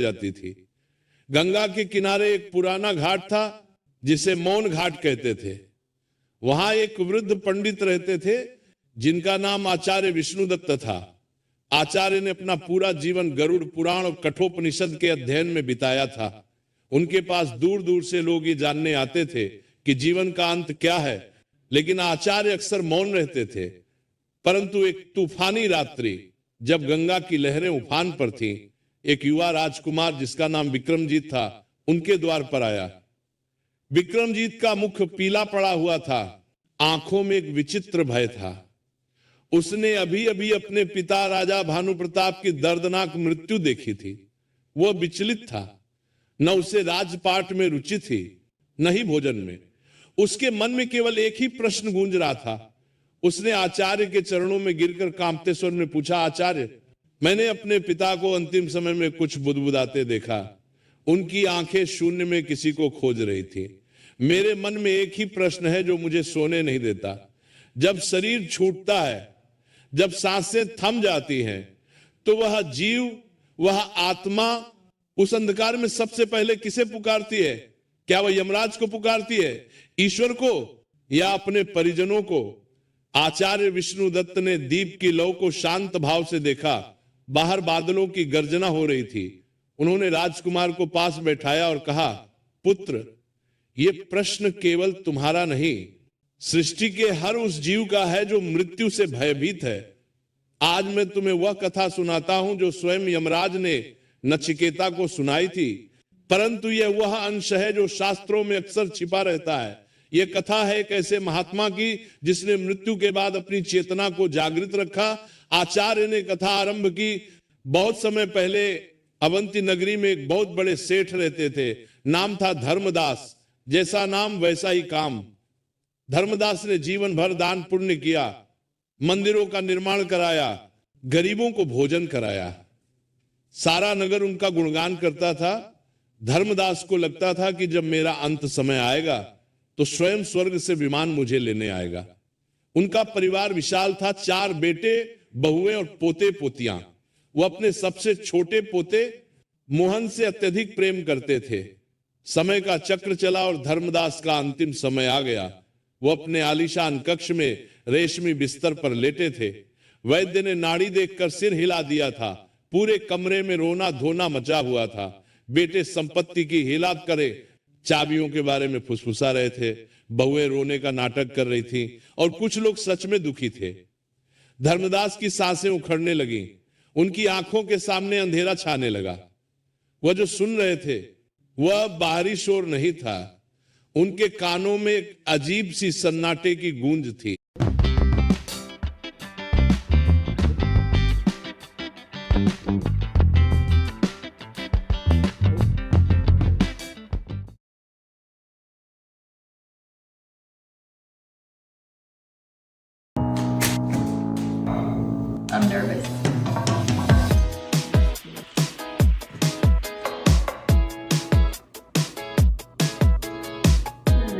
जाती थी। गंगा के किनारे एक पुराना घाट था जिसे मौन घाट कहते थे। वहां एक वृद्ध पंडित रहते थे जिनका नाम आचार्य विष्णुदत्त था। आचार्य ने अपना पूरा जीवन गरुड़ पुराण और कठोपनिषद के अध्ययन में बिताया था। उनके पास दूर दूर से लोग ये जानने आते थे कि जीवन का अंत क्या है, लेकिन आचार्य अक्सर मौन रहते थे। परंतु एक तूफानी रात्रि जब गंगा की लहरें उफान पर थीं, एक युवा राजकुमार जिसका नाम विक्रमजीत था उनके द्वार पर आया। विक्रमजीत का मुख पीला पड़ा हुआ था, आंखों में एक विचित्र भय था। उसने अभी अभी अपने पिता राजा भानु प्रताप की दर्दनाक मृत्यु देखी थी। वह विचलित था, न उसे राजपाट में रुचि थी न ही भोजन में। उसके मन में केवल एक ही प्रश्न गूंज रहा था। उसने आचार्य के चरणों में गिरकर कांपते स्वर में पूछा, आचार्य, मैंने अपने पिता को अंतिम समय में कुछ बुदबुदाते देखा। उनकी आंखें शून्य में किसी को खोज रही थी। मेरे मन में एक ही प्रश्न है जो मुझे सोने नहीं देता। जब शरीर छूटता है, जब सांसें थम जाती हैं, तो वह जीव, वह आत्मा उस अंधकार में सबसे पहले किसे पुकारती है? क्या वह यमराज को पुकारती है, ईश्वर को, या अपने परिजनों को? आचार्य विष्णुदत्त ने दीप की लौ को शांत भाव से देखा। बाहर बादलों की गर्जना हो रही थी। उन्होंने राजकुमार को पास बैठाया और कहा, पुत्र, ये प्रश्न केवल तुम्हारा नहीं, सृष्टि के हर उस जीव का है जो मृत्यु से भयभीत है। आज मैं तुम्हें वह कथा सुनाता हूं जो स्वयं यमराज ने नचिकेता को सुनाई थी, परंतु यह वह अंश है जो शास्त्रों में अक्सर छिपा रहता है। यह कथा है एक ऐसे महात्मा की जिसने मृत्यु के बाद अपनी चेतना को जागृत रखा। आचार्य ने कथा आरंभ की। बहुत समय पहले अवंती नगरी में एक बहुत बड़े सेठ रहते थे। नाम था धर्मदास। जैसा नाम वैसा ही काम। धर्मदास ने जीवन भर दान पुण्य किया, मंदिरों का निर्माण कराया, गरीबों को भोजन कराया। सारा नगर उनका गुणगान करता था। धर्मदास को लगता था कि जब मेरा अंत समय आएगा तो स्वयं स्वर्ग से विमान मुझे लेने आएगा। उनका परिवार विशाल था, 4 बेटे, बहुएं और पोते पोतियां। वो अपने सबसे छोटे पोते मोहन से अत्यधिक प्रेम करते थे। समय का चक्र चला और धर्मदास का अंतिम समय आ गया। वो अपने आलीशान कक्ष में रेशमी बिस्तर पर लेटे थे। वैद्य ने नाड़ी देखकर सिर हिला दिया था। पूरे कमरे में रोना धोना मचा हुआ था। बेटे संपत्ति की हिलात करे, चाबियों के बारे में फुसफुसा रहे थे। बहुएं रोने का नाटक कर रही थी और कुछ लोग सच में दुखी थे। धर्मदास की सांसें उखड़ने लगी। उनकी आंखों के सामने अंधेरा छाने लगा। वह जो सुन रहे थे वह बाहरी शोर नहीं था, उनके कानों में एक अजीब सी सन्नाटे की गूंज थी। I'm nervous.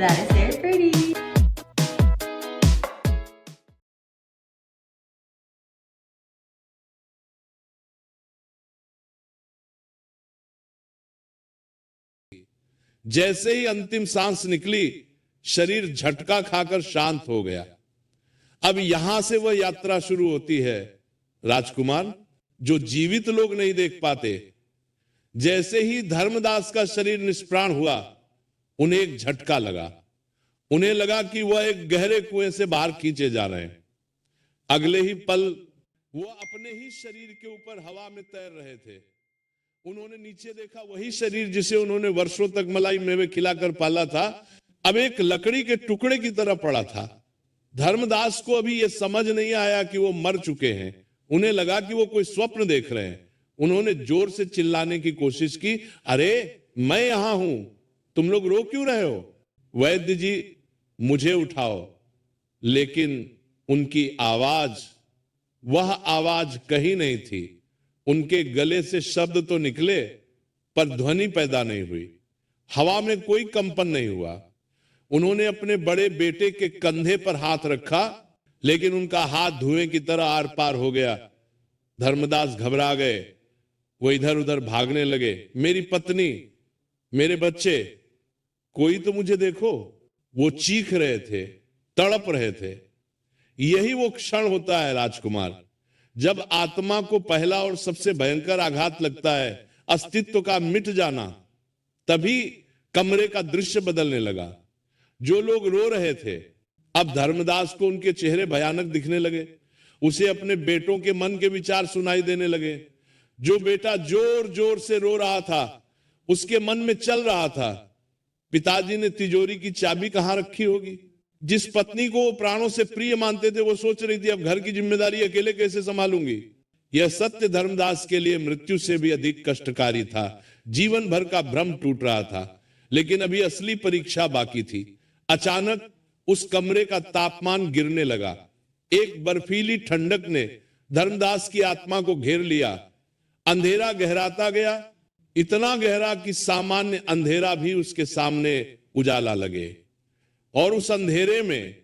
That is very pretty. जैसे ही अंतिम सांस निकली, शरीर झटका खाकर शांत हो गया। अब यहां से वह यात्रा शुरू होती है, राजकुमार, जो जीवित लोग नहीं देख पाते। जैसे ही धर्मदास का शरीर निष्प्राण हुआ, उन्हें एक झटका लगा। उन्हें लगा कि वह एक गहरे कुएं से बाहर खींचे जा रहे हैं। अगले ही पल वो अपने ही शरीर के ऊपर हवा में तैर रहे थे। उन्होंने नीचे देखा, वही शरीर जिसे उन्होंने वर्षों तक मलाई मेवे खिलाकर पाला था, अब एक लकड़ी के टुकड़े की तरह पड़ा था। धर्मदास को अभी यह समझ नहीं आया कि वो मर चुके हैं। उन्हें लगा कि वो कोई स्वप्न देख रहे हैं। उन्होंने जोर से चिल्लाने की कोशिश की, अरे मैं यहां हूं, तुम लोग रो क्यों रहे हो? वैद्य जी, मुझे उठाओ। लेकिन उनकी आवाज, वह आवाज कहीं नहीं थी। उनके गले से शब्द तो निकले पर ध्वनि पैदा नहीं हुई। हवा में कोई कंपन नहीं हुआ। उन्होंने अपने बड़े बेटे के कंधे पर हाथ रखा, लेकिन उनका हाथ धुएं की तरह आर पार हो गया। धर्मदास घबरा गए। वो इधर उधर भागने लगे। मेरी पत्नी, मेरे बच्चे, कोई तो मुझे देखो। वो चीख रहे थे, तड़प रहे थे। यही वो क्षण होता है राजकुमार, जब आत्मा को पहला और सबसे भयंकर आघात लगता है, अस्तित्व का मिट जाना। तभी कमरे का दृश्य बदलने लगा। जो लोग रो रहे थे, अब धर्मदास को उनके चेहरे भयानक दिखने लगे। उसे अपने बेटों के मन के विचार सुनाई देने लगे। जो बेटा जोर जोर से रो रहा था, उसके मन में चल रहा था, पिताजी ने तिजोरी की चाबी कहां रखी होगी। जिस पत्नी को वो प्राणों से प्रिय मानते थे, वो सोच रही थी अब घर की जिम्मेदारी अकेले कैसे संभालूंगी। यह सत्य धर्मदास के लिए मृत्यु से भी अधिक कष्टकारी था। जीवन भर का भ्रम टूट रहा था, लेकिन अभी असली परीक्षा बाकी थी। अचानक उस कमरे का तापमान गिरने लगा। एक बर्फीली ठंडक ने धर्मदास की आत्मा को घेर लिया। अंधेरा गहराता गया, इतना गहरा कि सामान्य अंधेरा भी उसके सामने उजाला लगे। और उस अंधेरे में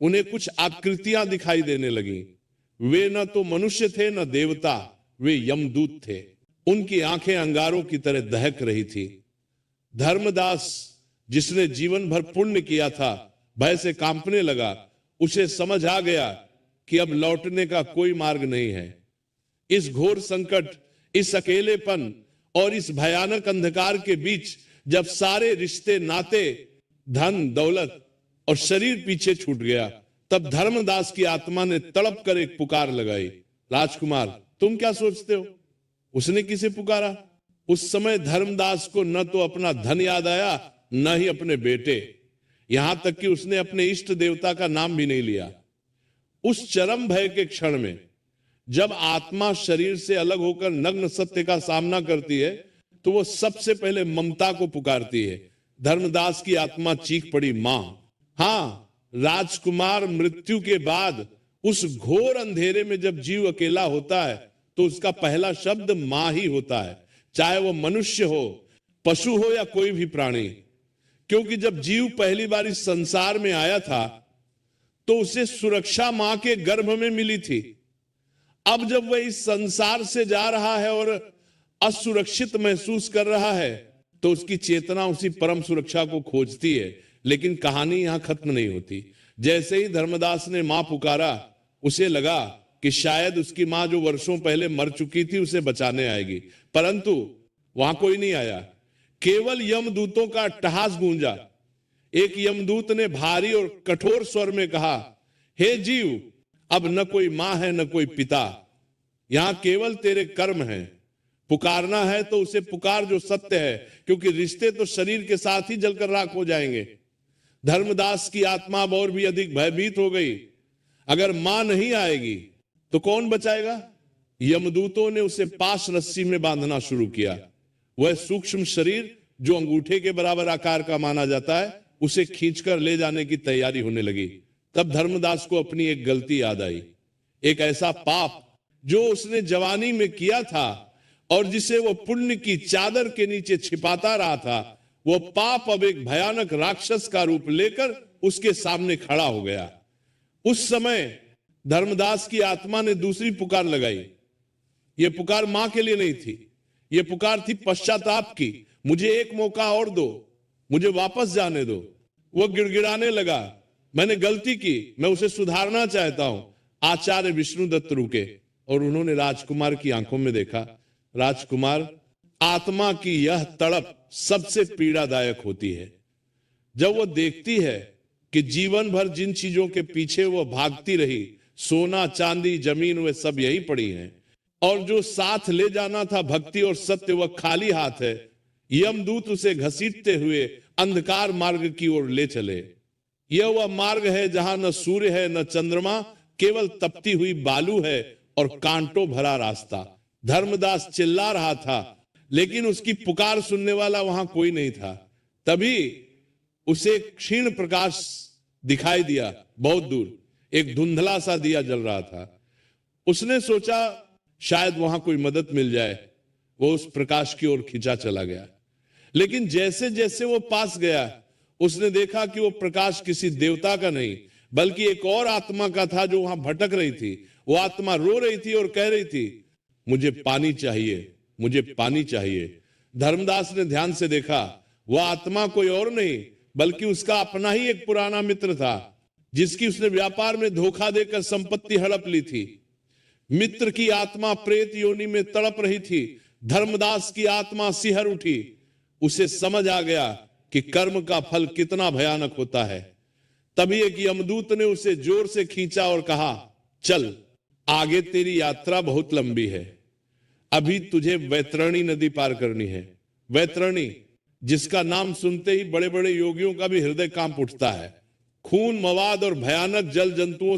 उन्हें कुछ आकृतियां दिखाई देने लगी। वे न तो मनुष्य थे न देवता, वे यमदूत थे। उनकी आंखें अंगारों की तरह दहक रही थी। धर्मदास, जिसने जीवन भर पुण्य किया था, भय से कांपने लगा। उसे समझ आ गया कि अब लौटने का कोई मार्ग नहीं है। इस घोर संकट, इस अकेलेपन और इस भयानक अंधकार के बीच जब सारे रिश्ते, नाते, धन, दौलत और शरीर पीछे छूट गया, तब धर्मदास की आत्मा ने तड़प कर एक पुकार लगाई, राजकुमार तुम क्या सोचते हो? उसने किसे पुकारा? उस समय धर्मदास को न तो अपना धन याद आया, न ही अपने बेटे। यहां तक कि उसने अपने इष्ट देवता का नाम भी नहीं लिया। उस चरम भय के क्षण में जब आत्मा शरीर से अलग होकर नग्न सत्य का सामना करती है, तो वो सबसे पहले ममता को पुकारती है। धर्मदास की आत्मा चीख पड़ी, मां। हां, राजकुमार मृत्यु के बाद उस घोर अंधेरे में जब जीव अकेला होता है, तो उसका पहला शब्द मां ही होता है, चाहे वो मनुष्य हो, पशु हो या कोई भी प्राणी। क्योंकि जब जीव पहली बार इस संसार में आया था, तो उसे सुरक्षा मां के गर्भ में मिली थी। अब जब वह इस संसार से जा रहा है और असुरक्षित महसूस कर रहा है, तो उसकी चेतना उसी परम सुरक्षा को खोजती है। लेकिन कहानी यहां खत्म नहीं होती। जैसे ही धर्मदास ने मां पुकारा, उसे लगा कि शायद उसकी मां जो वर्षों पहले मर चुकी थी, उसे बचाने आएगी, परंतु वहां कोई नहीं आया। केवल यमदूतों का अट्टहास गूंजा। एक यमदूत ने भारी और कठोर स्वर में कहा, हे जीव, अब न कोई मां है न कोई पिता, यहां केवल तेरे कर्म हैं। पुकारना है तो उसे पुकार जो सत्य है, क्योंकि रिश्ते तो शरीर के साथ ही जलकर राख हो जाएंगे। धर्मदास की आत्मा अब और भी अधिक भयभीत हो गई। अगर मां नहीं आएगी तो कौन बचाएगा? यमदूतों ने उसे पाश रस्सी में बांधना शुरू किया। वह सूक्ष्म शरीर जो अंगूठे के बराबर आकार का माना जाता है, उसे खींचकर ले जाने की तैयारी होने लगी। तब धर्मदास को अपनी एक गलती याद आई। एक ऐसा पाप जो उसने जवानी में किया था और जिसे वो पुण्य की चादर के नीचे छिपाता रहा था, वो पाप अब एक भयानक राक्षस का रूप लेकर उसके सामने खड़ा हो गया। उस समय धर्मदास की आत्मा ने दूसरी पुकार लगाई। यह पुकार मां के लिए नहीं थी, यह पुकार थी पश्चाताप की। मुझे एक मौका और दो, मुझे वापस जाने दो। वो गिड़गिड़ाने लगा, मैंने गलती की, मैं उसे सुधारना चाहता हूं। आचार्य विष्णुदत्त रुके और उन्होंने राजकुमार की आंखों में देखा। राजकुमार, आत्मा की यह तड़प सबसे पीड़ादायक होती है। जब वो देखती है कि जीवन भर जिन चीजों के पीछे वो भागती रही, सोना, चांदी, जमीन, वे सब यही पड़ी हैं, और जो साथ ले जाना था भक्ति और सत्य, वह खाली हाथ है। यमदूत उसे घसीटते हुए अंधकार मार्ग की ओर ले चले। यह वह मार्ग है जहां न सूर्य है न चंद्रमा, केवल तपती हुई बालू है और कांटों भरा रास्ता। धर्मदास चिल्ला रहा था, लेकिन उसकी पुकार सुनने वाला वहां कोई नहीं था। तभी उसे क्षीण प्रकाश दिखाई दिया। बहुत दूर एक धुंधला सा दिया जल रहा था। उसने सोचा शायद वहां कोई मदद मिल जाए। वो उस प्रकाश की ओर खिंचा चला गया, लेकिन जैसे जैसे वो पास गया, उसने देखा कि वो प्रकाश किसी देवता का नहीं, बल्कि एक और आत्मा का था जो वहां भटक रही थी। वो आत्मा रो रही थी और कह रही थी, मुझे पानी चाहिए, मुझे पानी चाहिए। धर्मदास ने ध्यान से देखा, वह आत्मा कोई और नहीं बल्कि उसका अपना ही एक पुराना मित्र था, जिसकी उसने व्यापार में धोखा देकर संपत्ति हड़प ली थी। मित्र की आत्मा प्रेत योनि में तड़प रही थी। धर्मदास की आत्मा सिहर उठी। उसे समझ आ गया कि कर्म का फल कितना भयानक होता है। तभी एक यमदूत ने उसे जोर से खींचा और कहा, चल, आगे तेरी यात्रा बहुत लंबी है। अभी तुझे वैतरणी नदी पार करनी है। वैतरणी, जिसका नाम सुनते ही बड़े बड़े योगियों का भी हृदय कांप उठता है। खून, मवाद और भयानक जल जंतुओं